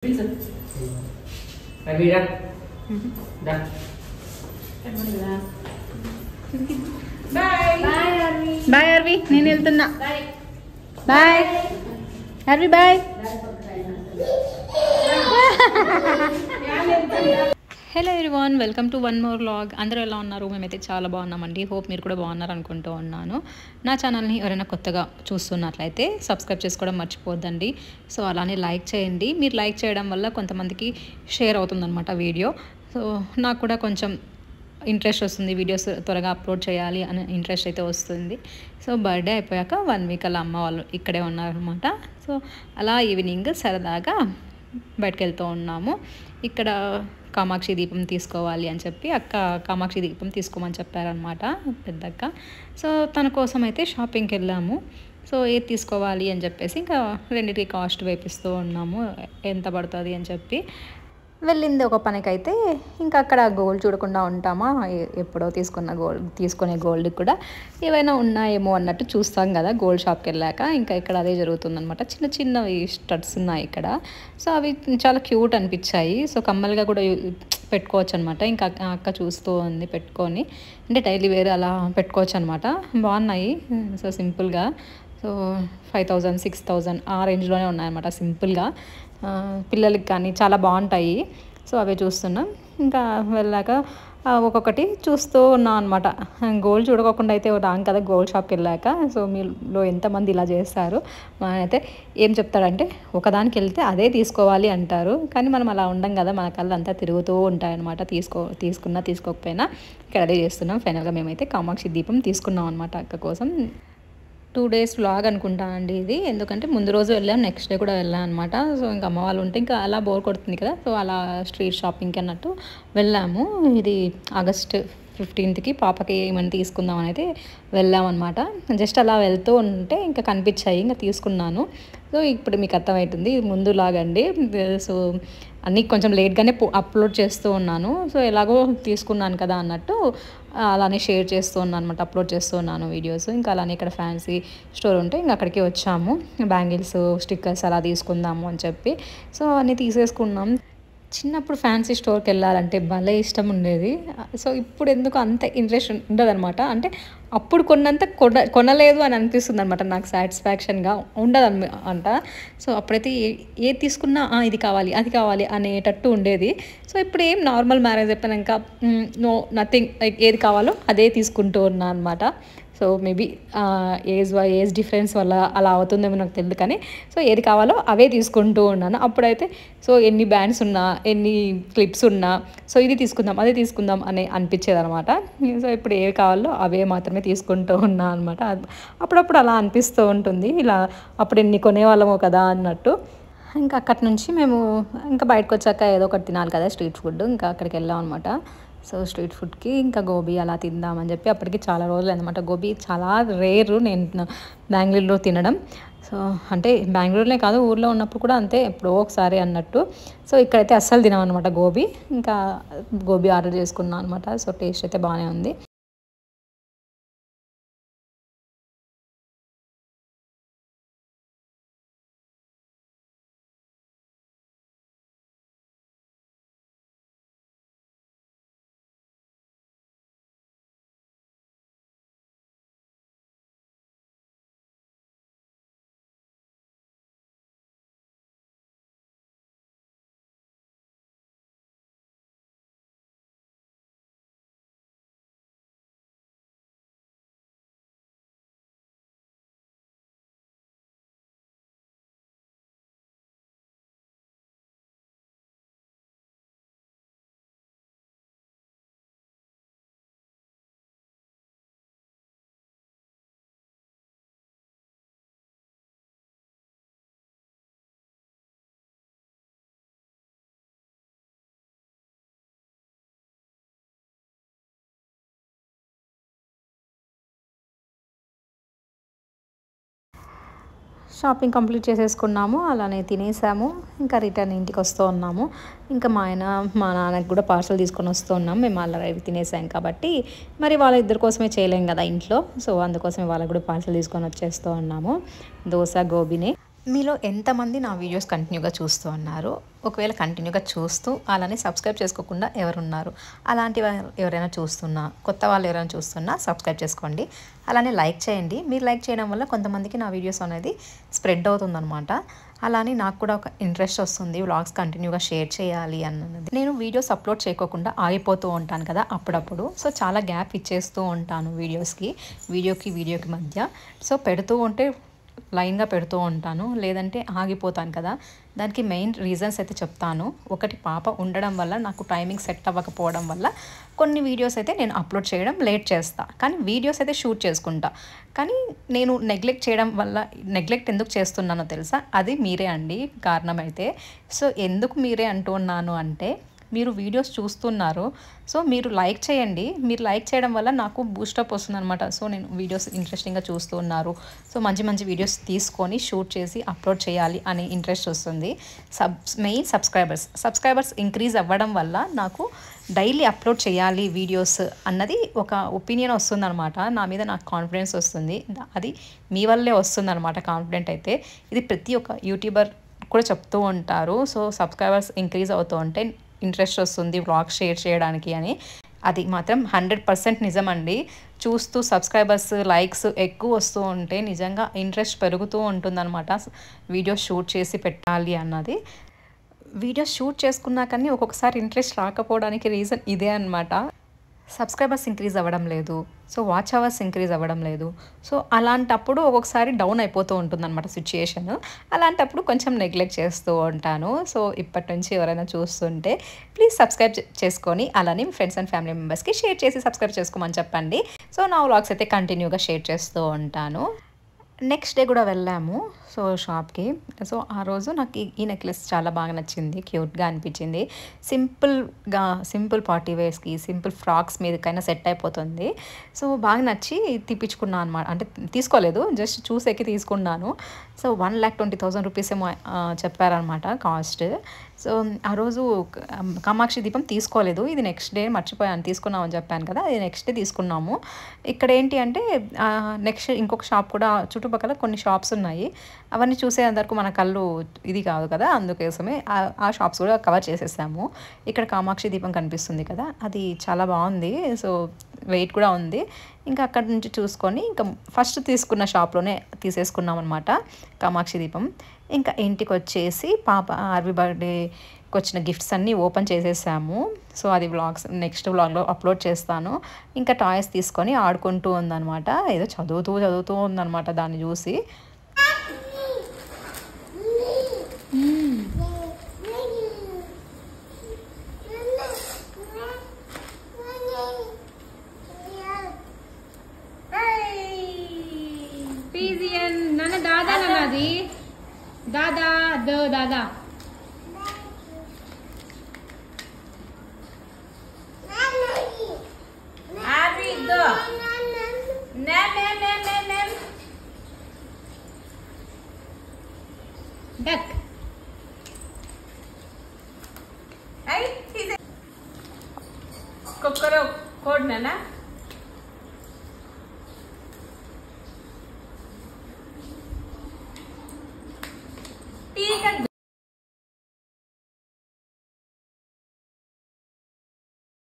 Mira. Da. Bye. Bye, Arvi. Bye, Arvi. నేను వెళ్తున్నా. Bye. Bye. Arvi, bye. Hello everyone, welcome to one more vlog. అందరూ ఎలా ఉన్నారు? మేమైతే చాలా బాగున్నామండి. హోప్ మీరు కూడా బాగున్నారు అనుకుంటూ ఉన్నాను. నా ఛానల్ని ఎవరైనా కొత్తగా చూస్తున్నట్లయితే సబ్స్క్రైబ్ చేసుకోవడం మర్చిపోద్దండి. సో అలానే లైక్ చేయండి. మీరు లైక్ చేయడం వల్ల కొంతమందికి షేర్ అవుతుందన్నమాట వీడియో. సో నాకు కూడా కొంచెం ఇంట్రెస్ట్ వస్తుంది, వీడియోస్ త్వరగా అప్లోడ్ చేయాలి అనే ఇంట్రెస్ట్ అయితే వస్తుంది. సో బర్త్డే అయిపోయాక 1 వీక్ అలా అమ్మ వాళ్ళు ఇక్కడే ఉన్నారనమాట. సో అలా ఈవినింగ్ సరదాగా బయటకు వెళ్తూ ఉన్నాము. ఇక్కడ కామాక్షి దీపం తీసుకోవాలి అని చెప్పి అక్క కామాక్షి దీపం తీసుకోమని చెప్పారనమాట పెద్దక్క. సో తన కోసం అయితే షాపింగ్కి వెళ్ళాము. సో ఏది తీసుకోవాలి అని చెప్పేసి ఇంకా రెండింటికి కాస్ట్ వేపిస్తూ ఉన్నాము, ఎంత పడుతుంది అని చెప్పి. వెళ్ళింది ఒక పనికైతే ఇంకా అక్కడ గోల్డ్ చూడకుండా ఉంటామా, ఎప్పుడో తీసుకునే గోల్డ్ కూడా ఏవైనా ఉన్నాయేమో అన్నట్టు చూస్తాం కదా గోల్డ్ షాప్కి వెళ్ళాక. ఇంకా ఇక్కడ అదే జరుగుతుందనమాట. చిన్న చిన్నవి స్టడ్స్ ఉన్నాయి ఇక్కడ. సో అవి చాలా క్యూట్ అనిపించాయి. సో కమ్మలుగా కూడా పెట్టుకోవచ్చు అనమాట. ఇంకా అక్క చూస్తూ ఉంది పెట్టుకొని, అంటే డైలీ వేర్ అలా పెట్టుకోవచ్చు అనమాట. బాగున్నాయి. సో సింపుల్గా సో 5000 6000 ఆ రేంజ్లోనే ఉన్నాయన్నమాట సింపుల్గా. పిల్లలకి కానీ చాలా బాగుంటాయి. సో అవే చూస్తున్నాం. ఇంకా వెళ్ళాక ఒక్కొక్కటి చూస్తూ ఉన్నాం అనమాట. గోల్డ్ చూడకోకుండా అయితే రాం కదా గోల్డ్ షాప్కి వెళ్ళాక. సో మీలో ఎంతమంది ఇలా చేస్తారు? అయితే ఏం చెప్తాడంటే ఒకదానికి వెళ్తే అదే తీసుకోవాలి అంటారు. కానీ మనం అలా ఉండం కదా, మన కళ్ళు అంతా తిరుగుతూ ఉంటాయన్నమాట. తీసుకున్నా తీసుకోకపోయినా ఇక్కడ అదే చేస్తున్నాం. ఫైనల్గా మేమైతే కామాక్షి దీపం తీసుకున్నాం అనమాట అక్క కోసం. 2 days వ్లాగ్ అనుకుంటానండి ఇది, ఎందుకంటే ముందు రోజు వెళ్ళాం, నెక్స్ట్ డే కూడా వెళ్ళాం అనమాట. సో ఇంకా అమ్మ వాళ్ళు ఉంటే ఇంకా అలా బోర్ కొడుతుంది కదా, సో అలా స్ట్రీట్ షాపింగ్కి అన్నట్టు వెళ్ళాము. ఇది August 15th పాపకి ఏమైనా తీసుకుందామని అయితే వెళ్ళామన్నమాట. జస్ట్ అలా వెళ్తూ ఉంటే ఇంకా కనిపించాయి, ఇంకా తీసుకున్నాను. సో ఇప్పుడు మీకు అర్థమవుతుంది ఇది ముందు లాగండి. సో అన్నీ కొంచెం లేట్గానే అప్లోడ్ చేస్తూ ఉన్నాను. సో ఎలాగో తీసుకున్నాను కదా అన్నట్టు అలానే షేర్ చేస్తూ ఉన్నాను అనమాట, అప్లోడ్ చేస్తూ ఉన్నాను వీడియోస్. ఇంకా అలానే ఇక్కడ ఫ్యాన్సీ స్టోర్ ఉంటే ఇంకా అక్కడికి వచ్చాము. బ్యాంగిల్స్, స్టిక్కర్స్ అలా తీసుకుందాము అని చెప్పి సో అన్నీ తీసేసుకున్నాం. చిన్నప్పుడు ఫ్యాన్సీ స్టోర్కి వెళ్ళాలంటే భలే ఇష్టం ఉండేది. సో ఇప్పుడు ఎందుకు అంత ఇంట్రెస్ట్ ఉండదన్నమాట. అంటే అప్పుడు కొన్నంత కొనలేదు అని అనిపిస్తుంది అనమాట, నాకు సాటిస్ఫాక్షన్గా ఉండదు అంట. సో అప్పుడైతే ఏది తీసుకున్నా ఇది కావాలి అది కావాలి అనేటట్టు ఉండేది. సో ఇప్పుడు ఏం నార్మల్ మ్యారేజ్ అయిపోయినాక నథింగ్, లైక్ ఏది కావాలో అదే తీసుకుంటూ ఉన్నా అనమాట. సో మేబీ ఏజ్ డిఫరెన్స్ వల్ల అలా అవుతుందేమో నాకు తెలియదు, కానీ సో ఏది కావాలో అవే తీసుకుంటూ ఉన్నాను. అప్పుడైతే సో ఎన్ని బ్యాండ్స్ ఉన్నా, ఎన్ని క్లిప్స్ ఉన్నా, సో ఇది తీసుకుందాం అదే తీసుకుందాం అని అనిపించేది అనమాట. సో ఇప్పుడు ఏవి కావాలో అవే మాత్రమే తీసుకుంటూ ఉన్నా అనమాట. అప్పుడప్పుడు అలా అనిపిస్తూ ఉంటుంది, ఇలా అప్పుడు ఎన్ని కొనేవాళ్ళమో కదా అన్నట్టు. ఇంకా అక్కడి నుంచి మేము ఇంకా బయటకు వచ్చాక ఏదో ఒకటి తినాలి కదా, స్ట్రీట్ ఫుడ్. ఇంకా అక్కడికి వెళ్ళాం అనమాట. సో స్ట్రీట్ ఫుడ్కి ఇంకా గోబీ అలా తిందామని చెప్పి అప్పటికి చాలా రోజులు అనమాట. గోబీ చాలా రేరు నేను బెంగళూరులో తినడం. సో అంటే బెంగళూరులో కాదు, ఊర్లో ఉన్నప్పుడు కూడా అంతే, ఎప్పుడో ఒకసారి అన్నట్టు. సో ఇక్కడైతే అస్సలు తినామన్నమాట గోబీ. ఇంకా గోబీ ఆర్డర్ చేసుకున్నాను అనమాట. సో టేస్ట్ అయితే బాగానే ఉంది. షాపింగ్ కంప్లీట్ చేసేసుకున్నాము, అలానే తినేసాము. ఇంకా రిటర్న్ ఇంటికి వస్తూ ఉన్నాము. ఇంకా మా నాన్నకి కూడా పార్సల్ తీసుకొని వస్తూ ఉన్నాము. మేము ఆల్రెడీ తినేసాం కాబట్టి మరి వాళ్ళ ఇద్దరి కోసమే చేయలేం కదా ఇంట్లో. సో అందుకోసమే వాళ్ళకి కూడా పార్సల్ తీసుకొని వచ్చేస్తూ ఉన్నాము. దోశ గోబీనే. మీలో ఎంతమంది నా వీడియోస్ కంటిన్యూగా చూస్తూ ఉన్నారు? ఒకవేళ కంటిన్యూగా చూస్తూ అలానే సబ్స్క్రైబ్ చేసుకోకుండా ఎవరున్నారు? అలాంటి వారు ఎవరైనా చూస్తున్నా, కొత్త వాళ్ళు ఎవరైనా చూస్తున్నా సబ్స్క్రైబ్ చేసుకోండి. అలానే లైక్ చేయండి. మీరు లైక్ చేయడం వల్ల కొంతమందికి నా వీడియోస్ అనేది స్ప్రెడ్ అవుతుందన్నమాట. అలానే నాకు కూడా ఒక ఇంట్రెస్ట్ వస్తుంది వ్లాగ్స్ కంటిన్యూగా షేర్ చేయాలి అన్నది. నేను వీడియోస్ అప్లోడ్ చేయకోకుండా ఆగిపోతూ ఉంటాను కదా అప్పుడప్పుడు. సో చాలా గ్యాప్ ఇచ్చేస్తూ ఉంటాను వీడియోకి మధ్య. సో పెడుతూ ఉంటే లైన్గా పెడుతూ ఉంటాను, లేదంటే ఆగిపోతాను కదా. దానికి మెయిన్ రీజన్స్ అయితే చెప్తాను. ఒకటి, పాప ఉండడం వల్ల నాకు టైమింగ్ సెట్ అవ్వకపోవడం వల్ల కొన్ని వీడియోస్ అయితే నేను అప్లోడ్ చేయడం లేట్ చేస్తా, కానీ వీడియోస్ అయితే షూట్ చేసుకుంటా. కానీ నేను నెగ్లెక్ట్ ఎందుకు చేస్తున్నానో తెలుసా? అది మీరే అండి కారణం అయితే. సో ఎందుకు మీరే అంటున్నాను అంటే, మీరు వీడియోస్ చూస్తున్నారు, సో మీరు లైక్ చేయండి. మీరు లైక్ చేయడం వల్ల నాకు బూస్టప్ వస్తుందన్నమాట. సో నేను వీడియోస్ ఇంట్రెస్టింగ్గా చూస్తున్నారు, సో మంచి వీడియోస్ తీసుకొని షూట్ చేసి అప్లోడ్ చేయాలి అనే ఇంట్రెస్ట్ వస్తుంది. మెయిన్ సబ్స్క్రైబర్స్ ఇంక్రీజ్ అవ్వడం వల్ల నాకు డైలీ అప్లోడ్ చేయాలి వీడియోస్ అన్నది ఒక ఒపీనియన్ వస్తుందన్నమాట. నా మీద నాకు కాన్ఫిడెన్స్ వస్తుంది. అది మీ వల్లే వస్తుందన్నమాట కాన్ఫిడెంట్ అయితే. ఇది ప్రతి ఒక్క యూట్యూబర్ కూడా చెప్తూ ఉంటారు. సో సబ్స్క్రైబర్స్ ఇంక్రీజ్ అవుతూ ఉంటే ఇంట్రెస్ట్ వస్తుంది వ్లాగ్ షేర్ చేయడానికి అని. అది మాత్రం 100% నిజమండి. చూస్తూ సబ్స్క్రైబర్స్ లైక్స్ ఎక్కువ వస్తూ ఉంటే నిజంగా ఇంట్రెస్ట్ పెరుగుతూ ఉంటుందన్నమాట వీడియోస్ షూట్ చేసి పెట్టాలి అన్నది. వీడియోస్ షూట్ చేసుకున్నా కానీ ఒక్కొక్కసారి ఇంట్రెస్ట్ రాకపోవడానికి రీజన్ ఇదే అనమాట. సబ్స్క్రైబర్స్ ఇంక్రీజ్ అవ్వడం లేదు, సో వాచ్ అవర్స్ ఇంక్రీజ్ అవ్వడం లేదు. సో అలాంటప్పుడు ఒక్కొక్కసారి డౌన్ అయిపోతూ ఉంటుందన్నమాట సిచ్యుయేషన్. అలాంటప్పుడు కొంచెం నెగ్లెక్ట్ చేస్తూ ఉంటాను. సో ఇప్పటి నుంచి ఎవరైనా చూస్తుంటే ప్లీజ్ సబ్స్క్రైబ్ చేసుకొని అలానే మీ ఫ్రెండ్స్ అండ్ ఫ్యామిలీ మెంబర్స్కి షేర్ చేసి సబ్స్క్రైబ్ చేసుకోమని చెప్పండి. సో నా వ్లాగ్స్ అయితే కంటిన్యూగా షేర్ చేస్తూ ఉంటాను. నెక్స్ట్ డే కూడా వెళ్ళాము సో షాప్కి. సో ఆ రోజు నాకు ఈ నెక్లెస్ చాలా బాగా నచ్చింది, క్యూట్గా అనిపించింది. సింపుల్ పార్టీ వేర్స్కి, సింపుల్ ఫ్రాక్స్ మీదకైనా సెట్ అయిపోతుంది. సో బాగా నచ్చి తీపించుకున్నాను అనమాట. అంటే తీసుకోలేదు, జస్ట్ చూసేకి తీసుకున్నాను. సో 1,20,000 రూపీస్ ఏమో చెప్పారనమాట కాస్ట్. సో ఆ రోజు కామాక్షి దీపం తీసుకోలేదు, ఇది నెక్స్ట్ డే మర్చిపోయాను, తీసుకున్నామని చెప్పాను కదా, ఇది నెక్స్ట్ డే తీసుకున్నాము. ఇక్కడ ఏంటి అంటే నెక్స్ట్ ఇంకొక షాప్ కూడా, చుట్టుపక్కల కొన్ని షాప్స్ ఉన్నాయి, అవన్నీ చూసేంతవరకు మన కళ్ళు ఇది కాదు కదా, అందుకోసమే ఆ షాప్స్ కూడా కవర్ చేసేసాము. ఇక్కడ కామాక్షి దీపం కనిపిస్తుంది కదా, అది చాలా బాగుంది. సో వెయిట్ కూడా ఉంది. ఇంకా అక్కడి నుంచి చూసుకొని ఇంకా ఫస్ట్ తీసుకున్న షాప్లోనే తీసేసుకున్నాం అనమాట కామాక్షి దీపం. ఇంకా ఇంటికి వచ్చేసి పాప ఆర్వి బర్త్డేకి వచ్చిన గిఫ్ట్స్ అన్నీ ఓపెన్ చేసేసాము. సో అది నెక్స్ట్ వ్లాగ్లో అప్లోడ్ చేస్తాను. ఇంకా టాయ్స్ తీసుకొని ఆడుకుంటూ ఉందన్నమాట, ఏదో చదువుతూ ఉందన్నమాట దాన్ని చూసి. दादा duck. Hey, he's a cockroach. Code, Nana.